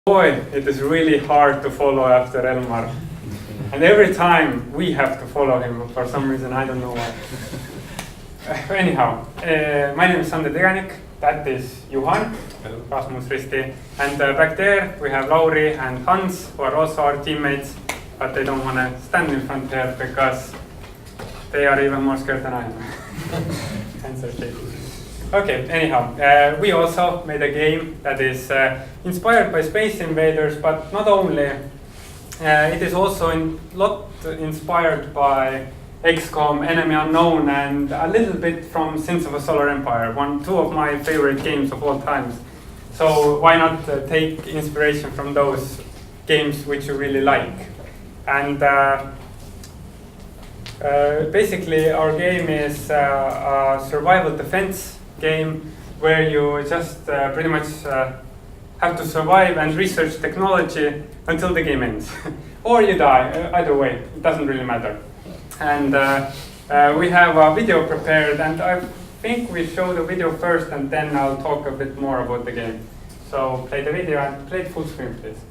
Boy, it is really hard to follow after Elmar. And every time we have to follow him for some reason, I don't know why. Anyhow, my name is Sander Teganik, that is Juhan, Rasmus Risti, and back there we have Lauri and Hans, who are also our teammates, but they don't want to stand in front here because they are even more scared than I am. Hands are shaking. Okay, anyhow, we also made a game that is inspired by Space Invaders, but not only. It is also a lot inspired by XCOM, Enemy Unknown, and a little bit from Sins of a Solar Empire, two of my favorite games of all times. So why not take inspiration from those games which you really like? And basically our game is a survival defense game where you just pretty much have to survive and research technology until the game ends. Or you die, either way, it doesn't really matter. And we have a video prepared, and I think we show the video first and then I'll talk a bit more about the game. So play the video and play it full screen, please.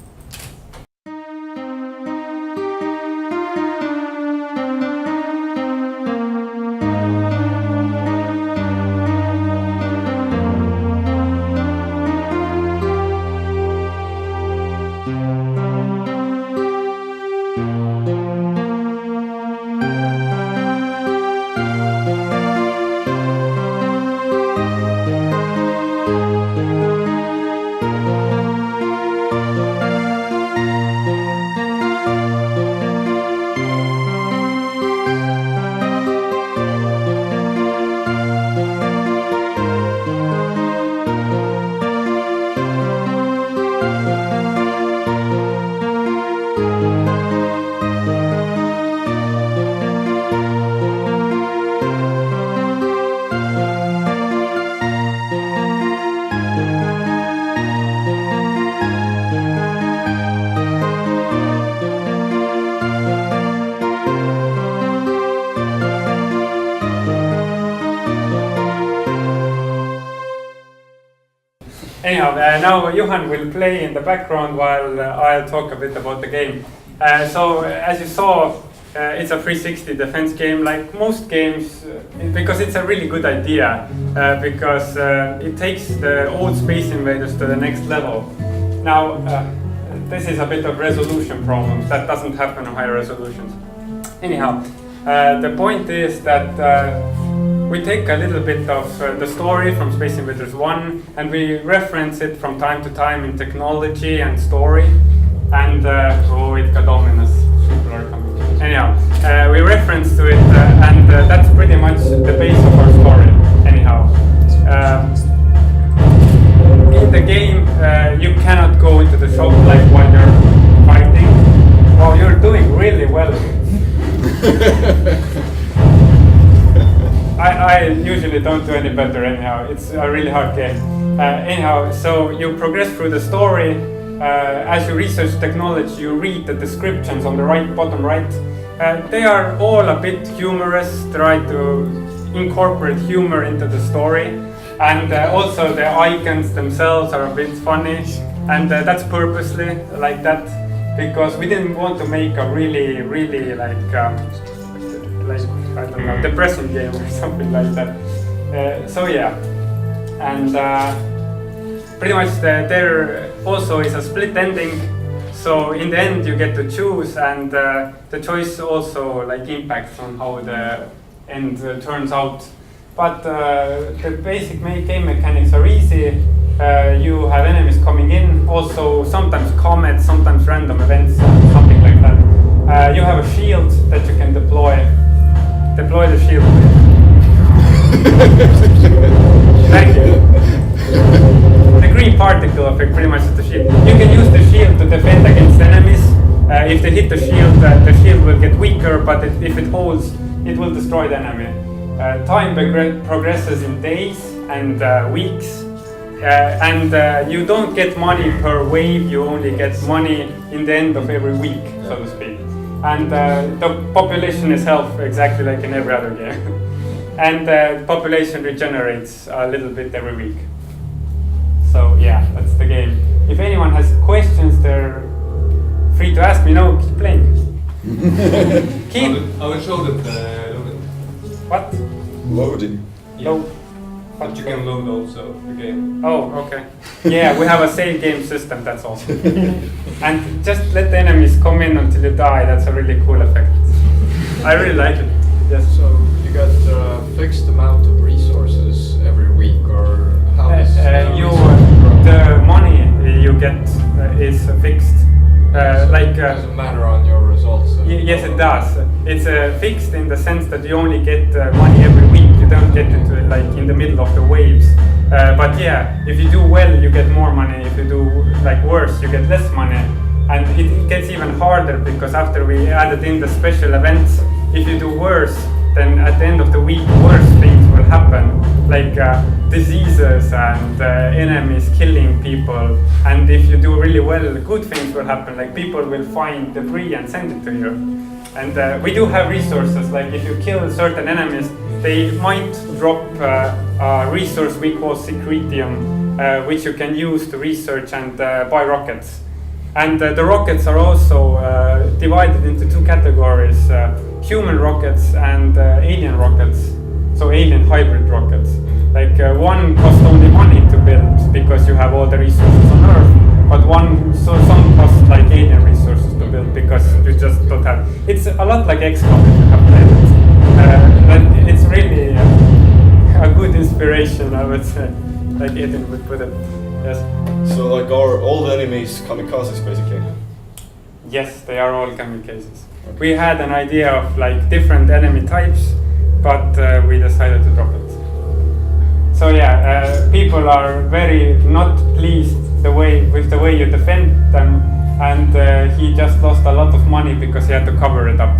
Anyhow, now Johan will play in the background while I'll talk a bit about the game. So as you saw, it's a 360 defense game like most games because it's a really good idea because it takes the old Space Invaders to the next level. Now, this is a bit of resolution problems. That doesn't happen on higher resolutions. Anyhow, the point is that we take a little bit of the story from Space Invaders 1 and we reference it from time to time in technology and story. And, oh, it got ominous. People are coming. Anyhow, we reference to it and that's pretty much the base of our story. Anyhow, in the game, you cannot go into the shop like while you're fighting. Well, you're doing really well. I usually don't do any better anyhow. It's a really hard game. Anyhow, so you progress through the story. As you research technology, you read the descriptions on the bottom right. They are all a bit humorous, try to incorporate humor into the story. And also the icons themselves are a bit funny. And that's purposely like that because we didn't want to make a really like I don't know, depressing game or something like that. So yeah, and pretty much there also is a split ending. So in the end you get to choose, and the choice also like impacts on how the end turns out. But the basic game mechanics are easy. You have enemies coming in, also sometimes comets, sometimes random events, something like that. You have a shield that you can deploy. Deploy the shield. Thank you. The green particle effect pretty much is the shield. You can use the shield to defend against enemies. If they hit the shield will get weaker, but if it holds, it will destroy the enemy. Time progresses in days and weeks. And you don't get money per wave, you only get money in the end of every week, so to speak. And the population is health, exactly like in every other game. And the population regenerates a little bit every week. So yeah, that's the game. If anyone has questions, download also the game. Oh, okay. Yeah, we have a save game system, that's awesome. And just let the enemies come in until you die, that's a really cool effect. I really like it. Yes. So you get a fixed amount of resources every week, or how is the money you get is fixed. So it doesn't matter on your results. Yes, it does. It's fixed in the sense that you only get money every week. You don't get it like in the middle of the waves. But yeah, if you do well, you get more money. If you do like worse, you get less money. And it gets even harder because after we added in the special events, if you do worse, then at the end of the week, worse things will happen, like diseases and enemies killing people. And if you do really well, good things will happen, like people will find debris and send it to you. And we do have resources, like if you kill certain enemies, they might drop a resource we call secretium, which you can use to research and buy rockets. And the rockets are also divided into two categories, human rockets and alien rockets, so alien hybrid rockets. Like one costs only money to build because you have all the resources on Earth, but some cost like alien resources to build because you just don't have. It's a lot like XCOM if you have played it. But it's really a good inspiration, I would say, like Edin would put it. Yes. So like are all the enemies kamikazes basically? Yes, they are all kamikazes. Okay. We had an idea of like different enemy types, but we decided to drop it. So yeah, people are very not pleased with the way you defend them, and he just lost a lot of money because he had to cover it up,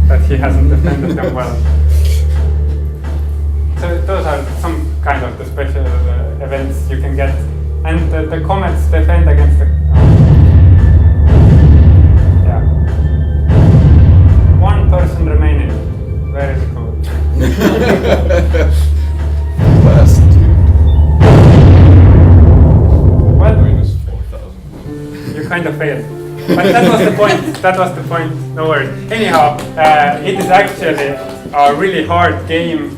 that he hasn't defended them well. So those are some kind of the special events you can get. And the comets defend against the... yeah. One person remaining. Very cool. Last two. Well, minus 4,000. you kind of failed. But that was the point. That was the point. No worries. Anyhow, it is actually a really hard game.